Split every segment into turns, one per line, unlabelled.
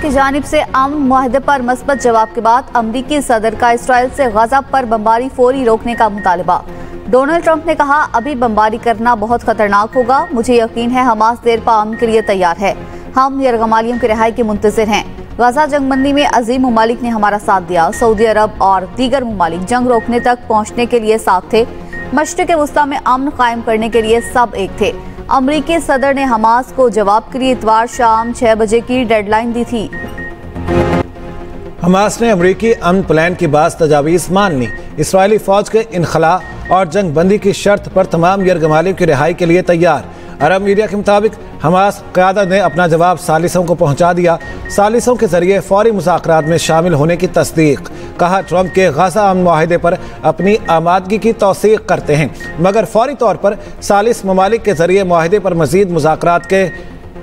की जानिब से अमन मुआहदे पर मस्बत जवाब के बाद अमरीकी सदर का इसराइल से गजा पर बमबारी फौरी रोकने का मुतालबा। डोनाल्ड ट्रंप ने कहा, अभी बमबारी करना बहुत खतरनाक होगा। मुझे यकीन है हमास देर पा अमन के लिए तैयार है। हम यरगमालियों की रिहाई के मुंतज़िर हैं। गजा जंगबंदी में अजीम ममालिक ने हमारा साथ दिया। सऊदी अरब और दीगर ममालिक जंग रोकने तक पहुँचने के लिए साथ थे। मशरिक़ वस्ता में अमन कायम करने के लिए सब एक थे। अमरीकी सदर ने हमास को जवाब के लिए इतवार शाम 6 बजे की डेडलाइन दी थी।
हमास ने अमरीकी अमन प्लान की बात तजावीज़ मान ली। इसराइली फौज के इनखला और जंग बंदी की शर्त पर तमाम यरगमालियों की रिहाई के लिए तैयार। अरब मीडिया के मुताबिक हमास क़यादत ने अपना जवाब सालिसों को पहुंचा दिया। सालिसों के जरिए फौरी मुज़ाकरात में शामिल होने की तस्दीक। कहा, ट्रंप के गजा अमन मुआहदे पर अपनी आमादगी की तौसीक करते हैं, मगर फौरी तौर पर सालिस ममालिक के जरिए मुआहदे पर मजीद मुज़ाकरात के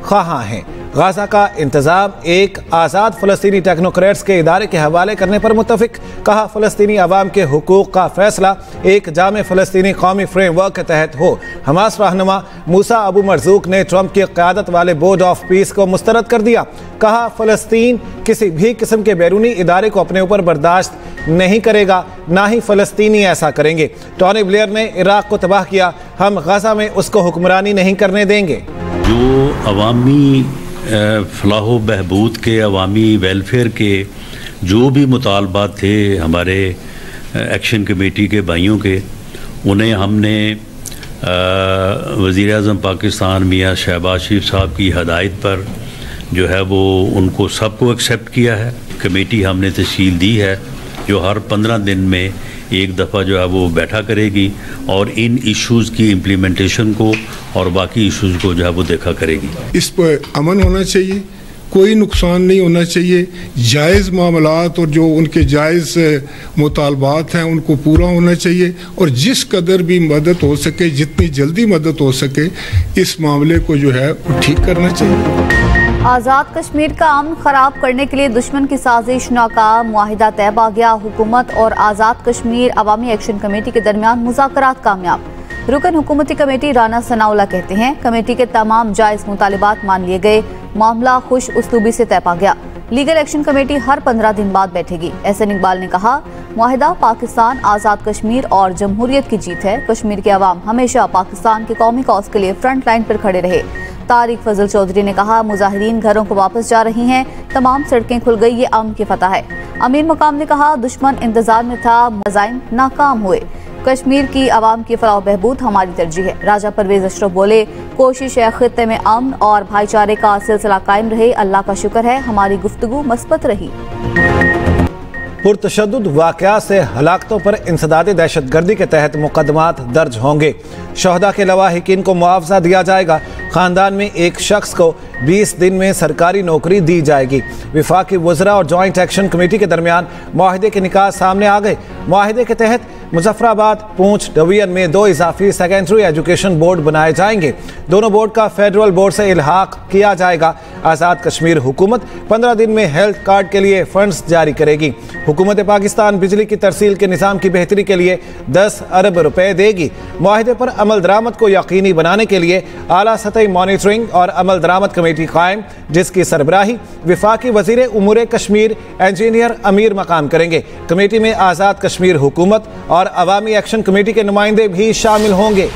ख्वाहां हैं। गजा का इंतजाम एक आज़ाद फ़लस्तीनी टेक्नोक्रेट्स के इदारे के हवाले करने पर मुत्तफिक। कहा, फ़लस्तीनी अवाम के हुकूक़ का फैसला एक जामे फ़लस्तीनी कौमी फ्रेमवर्क के तहत हो। हमास रहनुमा मूसा अबू मरजूक ने ट्रंप की क़यादत वाले बोर्ड ऑफ पीस को मुस्तरद कर दिया। कहा, फ़लस्तीन किसी भी किस्म के बैरूनी इदारे को अपने ऊपर बर्दाश्त नहीं करेगा, ना ही फ़लस्तीनी ऐसा करेंगे। टोनी ब्लेयर ने इराक़ को तबाह किया, हम गजा में उसको हुक्मरानी नहीं करने देंगे।
जो अवामी फलाह बहबूद के, अवामी वेलफेयर के जो भी मुतालबात थे हमारे एक्शन कमेटी के भाइयों के, उन्हें हमने वज़ीर आज़म पाकिस्तान मियाँ शहबाज शरीफ साहब की हदायत पर जो है वो उनको सबको एक्सेप्ट किया है। कमेटी हमने तश्कील दी है जो हर 15 दिन में एक दफ़ा जो है वो बैठा करेगी और इन इश्यूज़ की इम्प्लीमेंटेशन को और बाकी इश्यूज़ को जो है वो देखा करेगी।
इस पर अमन होना चाहिए, कोई नुकसान नहीं होना चाहिए। जायज़ मामलात और जो उनके जायज़ मुतालबात हैं उनको पूरा होना चाहिए और जिस कदर भी मदद हो सके, जितनी जल्दी मदद हो सके, इस मामले को जो है वो ठीक करना चाहिए।
आज़ाद कश्मीर का अमन खराब करने के लिए दुश्मन की साजिश नाकाम, मुआहिदा तय आ गया। हुकूमत और आज़ाद कश्मीर अवामी एक्शन कमेटी के दरमियान मुज़ाकरात कामयाब। रुकन हुकूमती कमेटी राना सनाउल्लाह कहते हैं, कमेटी के तमाम जायज़ मुतालिबात मान लिए गए। मामला खुश उसलूबी से तय पा गया। लीगल एक्शन कमेटी हर 15 दिन बाद बैठेगी। एहसन इकबाल ने कहा, मुआहिदा पाकिस्तान, आज़ाद कश्मीर और जमहूरियत की जीत है। कश्मीर के अवाम हमेशा पाकिस्तान के कौमी कौस के लिए फ्रंट लाइन पर खड़े रहे। तारिक फजल चौधरी ने कहा, मुजाहिरीन घरों को वापस जा रही हैं, तमाम सड़कें खुल गई, ये अमन की फतह है। अमीर मकाम ने कहा, दुश्मन इंतजार में था, मज़ाइम नाकाम हुए। कश्मीर की आवाम की फलाह बहबूद हमारी तरजीह है। राजा परवेज अशरफ बोले, कोशिश है खित्ते में अमन और भाईचारे का सिलसिला कायम रहे। अल्लाह का शुक्र है हमारी गुफ्तगू मस्बत रही।
पुरतशद्दुद वाक़यात से हलाकतों पर इंसदादी दहशतगर्दी के तहत मुकदमात दर्ज होंगे। शहदा के लवाहिकीन को मुआवजा दिया जाएगा। ख़ानदान में एक शख्स को 20 दिन में सरकारी नौकरी दी जाएगी। वफाकी वज़रा और जॉइंट एक्शन कमेटी के दरमियान मुआहिदे के निकात सामने आ गए। मुआहिदे के तहत मुजफ्फराबाद, पूंछ डिवीजन में 2 इजाफी सेकेंडरी एजुकेशन बोर्ड बनाए जाएंगे। दोनों बोर्ड का फेडरल बोर्ड से इल्हाक किया जाएगा। आज़ाद कश्मीर हुकूमत 15 दिन में हेल्थ कार्ड के लिए फंड्स जारी करेगी। हुकूमत पाकिस्तान बिजली की तरसील के निज़ाम की बेहतरी के लिए 10 अरब रुपए देगी। मुआहिदे पर अमल दरामद को यकीनी बनाने के लिए आला सतही मॉनिटरिंग और अमल दरामद कमेटी कायम, जिसकी सरबराही वफाकी वज़ीर उमूर कश्मीर इंजीनियर अमीर मकाम करेंगे। कमेटी में आज़ाद कश्मीर हुकूमत और अवामी एक्शन कमेटी के नुमाइंदे भी शामिल होंगे।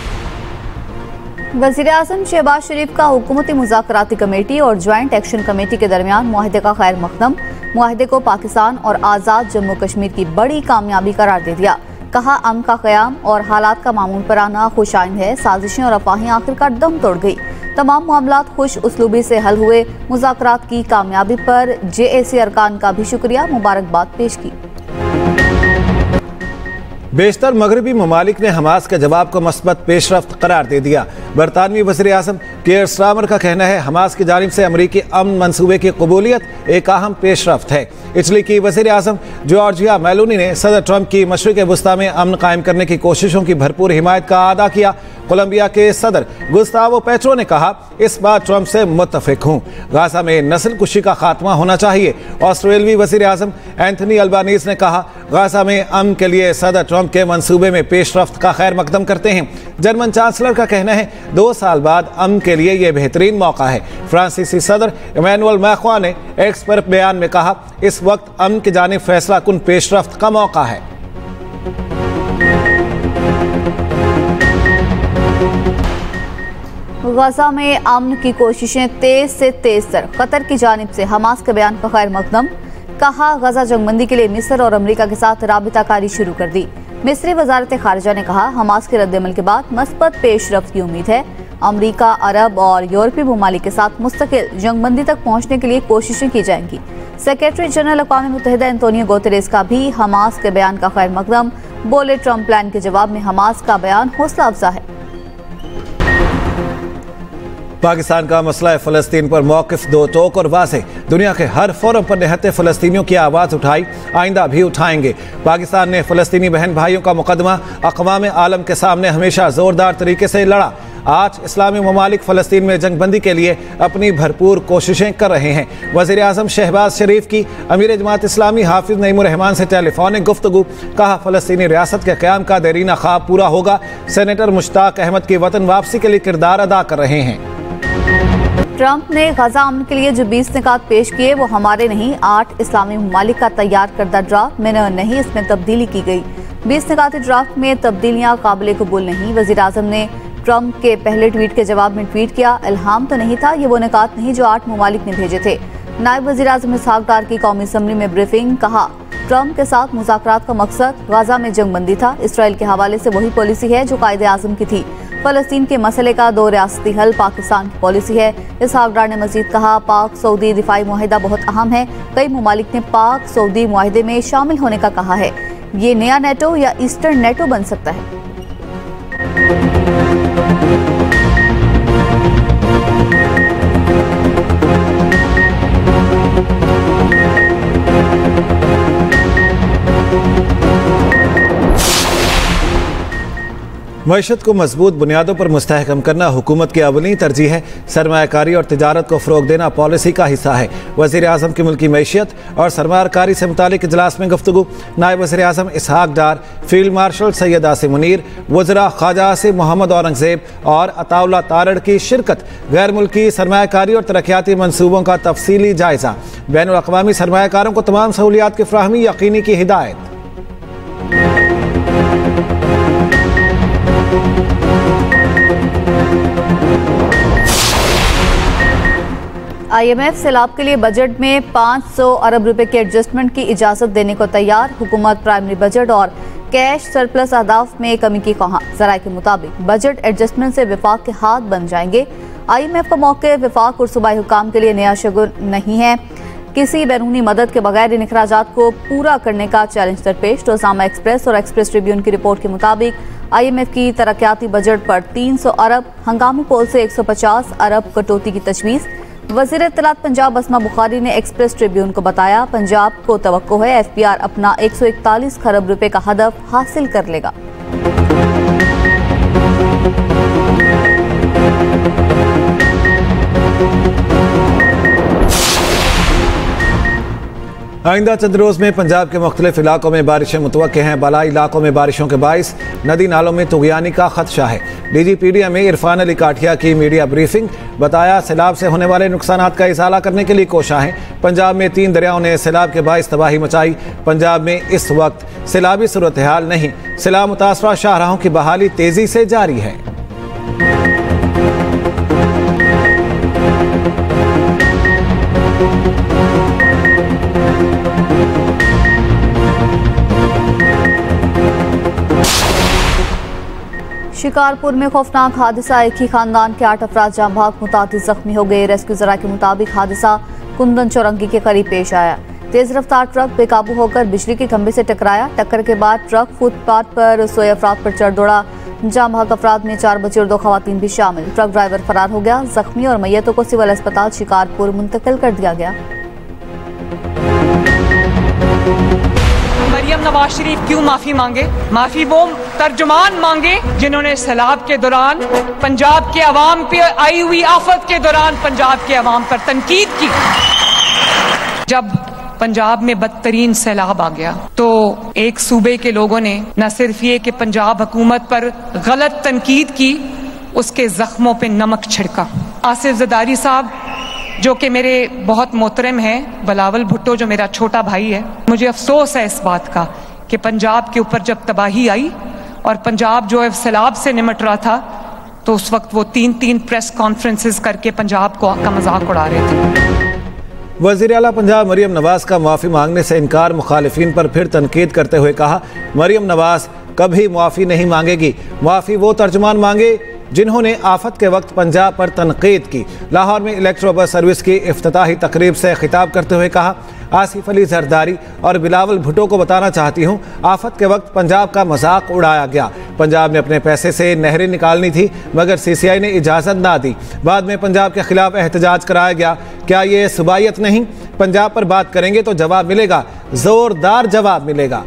वज़ीर आज़म शहबाज शरीफ का हुकूमती मुज़ाकराती कमेटी और ज्वाइंट एक्शन कमेटी के दरमियान मुआहिदे का खैर मकदम। मुआहिदे को पाकिस्तान और आज़ाद जम्मू कश्मीर की बड़ी कामयाबी करार दे दिया। कहा, अमन का क़याम और हालात का मामूल पर आना खुशाइंद है। साजिशें और अफवाहें आखिरकार दम तोड़ गई। तमाम मामलात खुश उसलूबी से हल हुए। मुज़ाकरात की कामयाबी पर JAC अरकान का भी शुक्रिया, मुबारकबाद पेश की।
बेशतर मगरबी ममालिक ने हमास के जवाब को मस्बत पेशरफ्त करार दे दिया। बरतानवी वज़ीर आज़म केयर स्टारमर का कहना है, हमास की जानिब से अमरीकी अमन मंसूबे की कबूलियत एक अहम पेशरफ्त है। इटली की वज़ीर आज़म जॉर्जिया मेलोनी ने सदर ट्रंप की मशरिक़ वस्ता में अमन कायम करने की कोशिशों की भरपूर हिमायत का अदा किया। कोलंबिया के सदर गुस्तावो पेट्रो ने कहा, इस बार ट्रंप से मुत्तफिक हूं। गाजा में नस्ल कुशी का खात्मा होना चाहिए। ऑस्ट्रेलियावी वजीर आजम एंथनी अल्बानीज ने कहा, गाजा में अमन के लिए सदर ट्रंप के मंसूबे में पेशरफ्त का खैर मकदम करते हैं। जर्मन चांसलर का कहना है, 2 साल बाद अमन के लिए यह बेहतरीन मौका है। फ्रांसीसी सदर इमैनुअल मैक्रों ने एक्स पर बयान में कहा, इस वक्त अमन की जानिब फैसला कुन पेशरफ्त का मौका है।
गजा में अमन की कोशिशें तेज से तेज तर। कतर की जानिब से हमास के बयान का खैर मकदम। कहा, गजा जंगबंदी के लिए मिस्र और अमेरिका के साथ राबिताकारी शुरू कर दी। मिस्री वजारत खारजा ने कहा, हमास के रद्दअमल के बाद मस्बत पेशरफ्त की उम्मीद है। अमेरिका, अरब और यूरोपीय ममालिक के साथ मुस्तकिल जंगबंदी तक पहुंचने के लिए कोशिशें की जाएंगी। सेक्रेटरी जनरल अक़वाम मुत्तहिदा एंटोनियो गुतेरेस का भी हमास के बयान का खैर मकदम। बोले, ट्रंप प्लान के जवाब में हमास का बयान हौसला अफजा है।
पाकिस्तान का मसला है फ़लस्तीन पर मौक़िफ़ दो टोक और वाज़ेह। दुनिया के हर फोरम पर निहत्ते फ़लस्तीनियों की आवाज़ उठाई, आइंदा भी उठाएंगे। पाकिस्तान ने फ़लस्तीनी बहन भाइयों का मुकदमा अक़वाम आलम के सामने हमेशा ज़ोरदार तरीके से लड़ा। आज इस्लामी ममालिक फ़लस्तीन में जंगबंदी के लिए अपनी भरपूर कोशिशें कर रहे हैं। वज़ीर आज़म शहबाज शरीफ की अमीर जमात इस्लामी हाफिज़ नईमुर रहमान से टेलीफोनिक गुफ्तगू। कहा, फ़लस्तीनी रियासत के क़याम का देरीना ख्वाब पूरा होगा। सेनेटर मुश्ताक अहमद की वतन वापसी के लिए किरदार अदा कर रहे हैं।
ट्रंप ने गजा अमन के लिए जो 20 निकात पेश किए वो हमारे नहीं, 8 इस्लामी ममालिक का तैयार करदा ड्राफ्ट में नहीं, इसमें तब्दीली की गई। 20 निकाती ड्राफ्ट में तब्दीलियां काबिल कबूल नहीं। वज़ीर आज़म ने ट्रंप के पहले ट्वीट के जवाब में ट्वीट किया, इल्हाम तो नहीं था, ये वो निकात नहीं जो 8 ममालिक ने भेजे थे। नायब वज़ीर आज़म इसहाक डार की कौमी असम्बली में ब्रीफिंग। कहा, ट्रंप के साथ मुज़ाकरात का मकसद गजा में जंगबंदी था। इसराइल के हवाले से वही पॉलिसी है जो कायदे आज़म की थी। फ़लस्तीन के मसले का 2 रियासती हल पाकिस्तान की पॉलिसी है। इसहाक डार ने मज़ीद कहा, पाक सऊदी दिफाई मुआहिदा बहुत अहम है। कई ममालिक ने पाक सऊदी मुआहिदे में शामिल होने का कहा है। ये नया नेटो या ईस्टर्न नेटो बन सकता है।
मईशत को मजबूत बुनियादों पर मुस्तहकम करना हुकूमत की अवली तरजीह है। सरमायाकारी और तिजारत को फ़रोग देना पॉलिसी का हिस्सा है। वज़ीर आज़म की मुल्की मईशत और सरमायाकारी से मुतालिक इजलास में गुफ्तगू। नायब वज़ीर आज़म इसहाक डार, फील्ड मार्शल सैयद आसिम मुनीर, वज़रा ख्वाजा आसिम मोहम्मद औरंगज़ेब और अताउल्लाह तारड़ की शिरकत। गैर मुल्की सरमायाकारी और तरक्याती मनसूबों का तफसीली जायज़ा। बैनुल अक़वामी सरमायाकारों को तमाम सहूलियात की फ़राहमी यकीनी की हिदायत।
IMF सैलाब के लिए बजट में 500 अरब रुपए के एडजस्टमेंट की इजाजत देने को तैयार। हुकूमत प्राइमरी बजट और कैश सरप्लस अहदाफ में कमी की ख्वाह। ज़राए के मुताबिक बजट एडजस्टमेंट से विफाक के हाथ बन जाएंगे। IMF का मौके विफाक और सूबाई हुकाम के लिए नया शगुन नहीं है। किसी बैरूनी मदद के बगैर इन अखराजात को पूरा करने का चैलेंज दरपेश। रोज़ाना एक्सप्रेस और एक्सप्रेस ट्रिब्यून की रिपोर्ट के मुताबिक IMF की तरक्याती बजट पर 300 अरब, हंगामी पोल से 150 अरब कटौती की तजवीज़। वज़ीर इत्तलात पंजाब अस्मा बुखारी ने एक्सप्रेस ट्रिब्यून को बताया, पंजाब को तवक्को है FPR अपना 141 खरब रुपए का हदफ हासिल कर लेगा।
आइंदा चंद रोज़ में पंजाब के मुख्तलिफ इलाकों में बारिशें मुतवक्के हैं। बालाई इलाकों में बारिशों के बाइस नदी नालों में तुग़यानी का खदशा है। DGPDA में इरफान अली काठिया की मीडिया ब्रीफिंग। बताया, सैलाब से होने वाले नुकसानात का इज़ाला करने के लिए कोशा है। पंजाब में 3 दरियाओं ने सैलाब के बाइस तबाही मचाई। पंजाब में इस वक्त सैलाबी सूरत हाल नहीं। सैलाब मुतासरा शाहराहों की बहाली तेज़ी से जारी है।
शिकारपुर में खौफनाक हादसा। एक ही खानदान के 8 अफराद जाम भाग, मुतादिद जख्मी हो गए। रेस्क्यू ज़रा के मुताबिक हादसा कुंदन चौरंगी के करीब पेश आया। तेज रफ्तार ट्रक बेकाबू होकर बिजली के खंभे से टकराया। टक्कर के बाद ट्रक फुटपाथ पर सोए अफराद पर चढ़ दौड़ा। जाम भाग अफराद में 4 बच्चे और 2 खवातीन भी शामिल। ट्रक ड्राइवर फरार हो गया। जख्मी और मैयतों को सिविल अस्पताल शिकारपुर मुंतकिल कर दिया गया।
मरियम नवाज शरीफ क्यों माफी मांगे? माफी वो तर्जुमान मांगे जिन्होंने सैलाब के दौरान पंजाब के अवाम पे आई हुई आफत के दौरान पंजाब के अवाम पर तनकीद की। जब पंजाब में बदतरीन सैलाब आ गया तो एक सूबे के लोगों ने न सिर्फ ये कि पंजाब हुकूमत पर गलत तनकीद की, उसके जख्मों पे नमक छिड़का। आसिफ जरदारी साहब जो कि मेरे बहुत मोहतरम हैं, बिलावल भुट्टो जो मेरा छोटा भाई है, मुझे अफसोस है इस बात का कि पंजाब के ऊपर जब तबाही आई और पंजाब जो है सैलाब से निमट रहा था तो उस वक्त वो 3 प्रेस कॉन्फ्रेंसेस करके पंजाब का मजाक उड़ा रहे थे।
वज़ीर आला पंजाब मरियम नवाज का मुआफ़ी मांगने से इनकार, मुखालिफिन पर फिर तनकीद करते हुए कहा मरियम नवाज कभी मुआफ़ी नहीं मांगेगी। मुआफ़ी वो तर्जुमान मांगे जिन्होंने आफत के वक्त पंजाब पर तनकीद की। लाहौर में इलेक्ट्रो बस सर्विस की इफ्तिताही तकरीब से खिताब करते हुए कहा आसिफ अली जरदारी और बिलावल भुट्टो को बताना चाहती हूँ आफत के वक्त पंजाब का मजाक उड़ाया गया। पंजाब ने अपने पैसे से नहरें निकालनी थी मगर CCI ने इजाज़त ना दी। बाद में पंजाब के खिलाफ एहतजाज कराया गया। क्या ये सुबायत नहीं? पंजाब पर बात करेंगे तो जवाब मिलेगा, ज़ोरदार जवाब मिलेगा।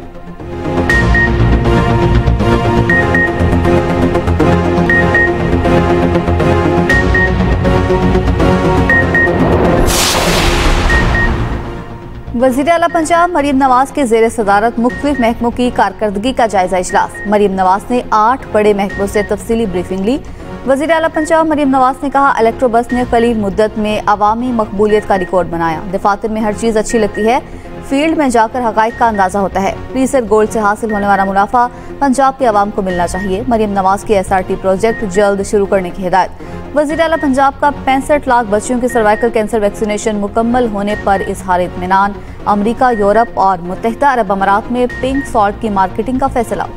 वज़ीर आला पंजाब मरियम नवाज के ज़ेर सदारत मुख्तलिफ महकमों की कारकर्दगी का जायजा इजलास। मरियम नवाज ने 8 बड़े महकमों से तफसीली ब्रीफिंग ली। वज़ीर आला पंजाब मरियम नवाज ने कहा इलेक्ट्रो बस ने कलील मुद्दत में अवामी मकबूलियत का रिकॉर्ड बनाया। दफातर में हर चीज़ अच्छी लगती है, फील्ड में जाकर हक़ाइक़ का अंदाज़ा होता है। प्रीसेट गोल्ड से हासिल होने वाला मुनाफा पंजाब के अवाम को मिलना चाहिए। मरियम नवाज के SRT प्रोजेक्ट जल्द शुरू करने की हिदायत। वज़ीर आला पंजाब का 65 लाख बच्चियों की सर्वाइकल कैंसर वैक्सीनेशन मुकम्मल होने पर इजहार इत्मीनान। अमरीका, यूरोप और मुत्तहिदा अरब अमारात में पिंक सॉल्ट की मार्केटिंग का फैसला।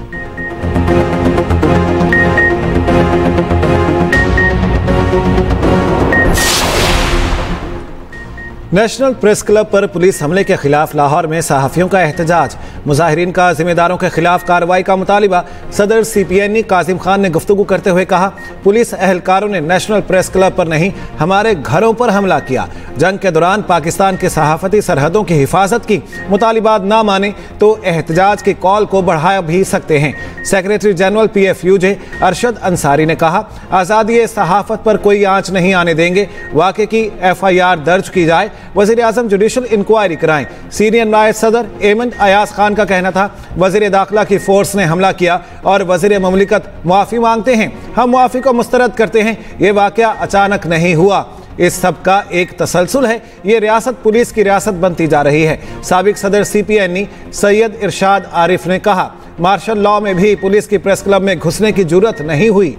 नेशनल प्रेस क्लब पर पुलिस हमले के खिलाफ लाहौर में सहाफ़ियों का एहतजाज। मुजाहिरीन का जिम्मेदारों के खिलाफ कार्रवाई का मुतालिबा। सदर CPN कासिम खान ने गुफ्तगू करते हुए कहा पुलिस एहलकारों ने नेशनल प्रेस क्लब पर नहीं हमारे घरों पर हमला किया। जंग के दौरान पाकिस्तान की सहाफ़ती सरहदों की हिफाजत की मुतालिबात ना माने तो एहतजाज की कॉल को बढ़ा भी सकते हैं। Secretary general PFUJ Arshad Ansari ने कहा आज़ादी सहाफ़त पर कोई आँच नहीं आने देंगे। वाक़े की FIR दर्ज की जाए, वज़ीर आज़म जुडिशल इंक्वायरी कराएं। सीनियर नायब सदर एमन अयाज खान का कहना था वज़ीर दाखिला की फोर्स ने हमला किया और वज़ीर ममलिकत मुआफ़ी मांगते हैं। हम मुआफ़ी को मुस्तरद करते हैं। ये वाक़या अचानक नहीं हुआ, इस सब का एक तसलसल है। ये रियासत पुलिस की रियासत बनती जा रही है। साबिक सदर CPN सैयद इरशाद आरिफ ने कहा मार्शल लॉ में भी पुलिस की प्रेस क्लब में घुसने की जुर्रत नहीं हुई।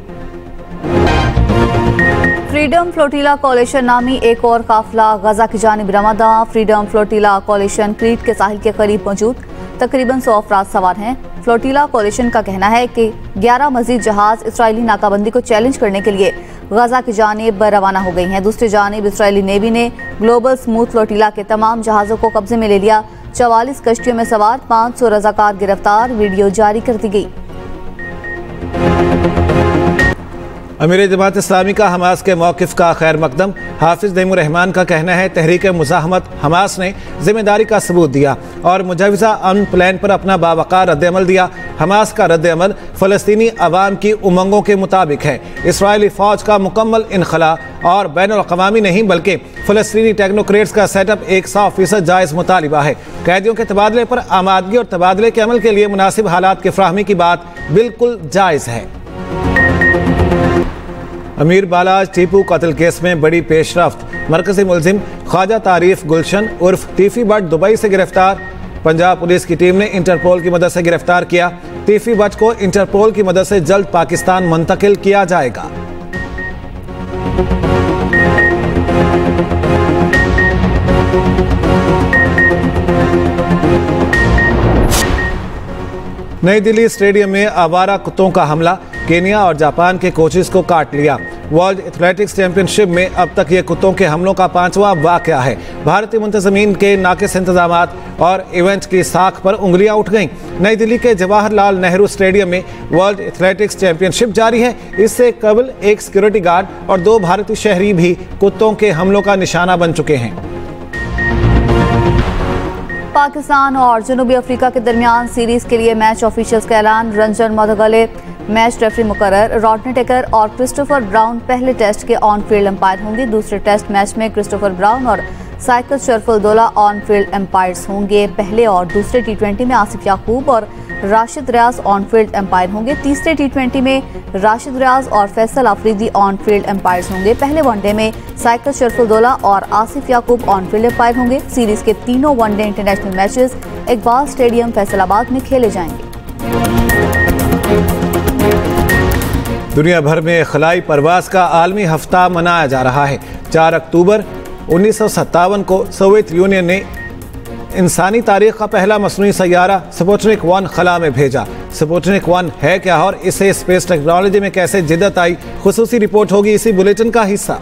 फ्रीडम फ्लोटिला कोalition नामी एक और काफिला गजा की जानिब रवाना। फ्रीडम फ्लोटिला कोalition क्रीट के साहिल के करीब मौजूद तकरीबन 100 अफराद सवार हैं। फ्लोटिला कोalition का कहना है कि 11 मजीद जहाज इसराइली नाकाबंदी को चैलेंज करने के लिए गजा की जानिब रवाना हो गई हैं। दूसरी जानिब इसराइली नेवी ने ग्लोबल स्मूथ फ्लोटिला के तमाम जहाज़ों को कब्जे में ले लिया। 44 कश्तियों में सवार 500 रजाकार गिरफ्तार। वीडियो जारी कर दी गई।
अमीर जमात इस्लामी का हमास के मौक़िफ़ का खैर मकदम। हाफिज़ तैमूर रहमान का कहना है तहरीक मुज़ाहमत हमास ने जिम्मेदारी का सबूत दिया और मुजवज़ा अमन प्लान पर अपना बावक़ार रद्द-ए-अमल दिया। हमास का रद्द-ए-अमल फ़लस्तीनी अवाम की उमंगों के मुताबिक है। इसराइली फ़ौज का मुकम्मल इनखला और बैनुल-अक़वामी नहीं बल्कि फ़लस्तीनी टेक्नोक्रेट्स का सेटअप 100% जायज़ मुतालिबा है। कैदियों के तबादले पर आमादगी और तबादले के अमल के लिए मुनासिब हालात की फ़राहमी की बात बिल्कुल जायज़ है। अमीर बालाज टीपू कत्ल केस में बड़ी पेशरफ्त। मरकजी मुलजिम ख्वाजा तारीफ गुलशन उर्फ तीफी भट्ट दुबई से गिरफ्तार। पंजाब पुलिस की टीम ने इंटरपोल की मदद से गिरफ्तार किया। तीफी भट्ट को इंटरपोल की मदद से जल्द पाकिस्तान मुंतकिल किया जाएगा। नई दिल्ली स्टेडियम में आवारा कुत्तों का हमला। केनिया और जापान के कोचेस को काट लिया। वर्ल्ड एथलेटिक्स चैंपियनशिप में अब तक ये कुत्तों के हमलों का 5वां वाक़या है। भारतीय मुंतज़मीन के नाक़िस इंतज़ामात और इवेंट की साख पर उंगलियां उठ गईं। नई दिल्ली के जवाहरलाल नेहरू स्टेडियम में वर्ल्ड एथलेटिक्स चैंपियनशिप जारी है। इससे कबल एक सिक्योरिटी गार्ड और 2 भारतीय शहरी भी कुत्तों के हमलों का निशाना बन चुके हैं।
पाकिस्तान और जनूबी अफ्रीका के दरमियान सीरीज के लिए मैच ऑफिशियल्स का ऐलान। रंजन मधगले मैच रेफरी मुकर्रर। रॉडनी टेकर और क्रिस्टोफर ब्राउन पहले टेस्ट के ऑन फील्ड एम्पायर होंगे। दूसरे टेस्ट मैच में क्रिस्टोफर ब्राउन और साइकिल शरफुल-दौला ऑन फील्ड एम्पायर्स होंगे। पहले और दूसरे T20 में आसिफ याकूब और Rashid Riaz on field umpire होंगे। तीसरे T20 में राशिद रियाज और Faisal Afridi on field umpires होंगे। पहले वनडे में साइकिल शरफुल-दौला और Asif Yaqoob on field umpire होंगे। सीरीज के तीनों one day international matches Iqbal stadium Faisalabad में खेले जाएंगे।
दुनिया भर में खलाई परवाज का आलमी हफ्ता मनाया जा रहा है। 4 अक्टूबर 1957 को सोवियत यूनियन ने इंसानी तारीख का पहला मसनूई सैयारा स्पुतनिक 1 खला में भेजा। स्पुतनिक 1 है क्या और इसे स्पेस टेक्नोलॉजी में कैसे जिद्दत आई, खुसूसी रिपोर्ट होगी इसी बुलेटिन का हिस्सा।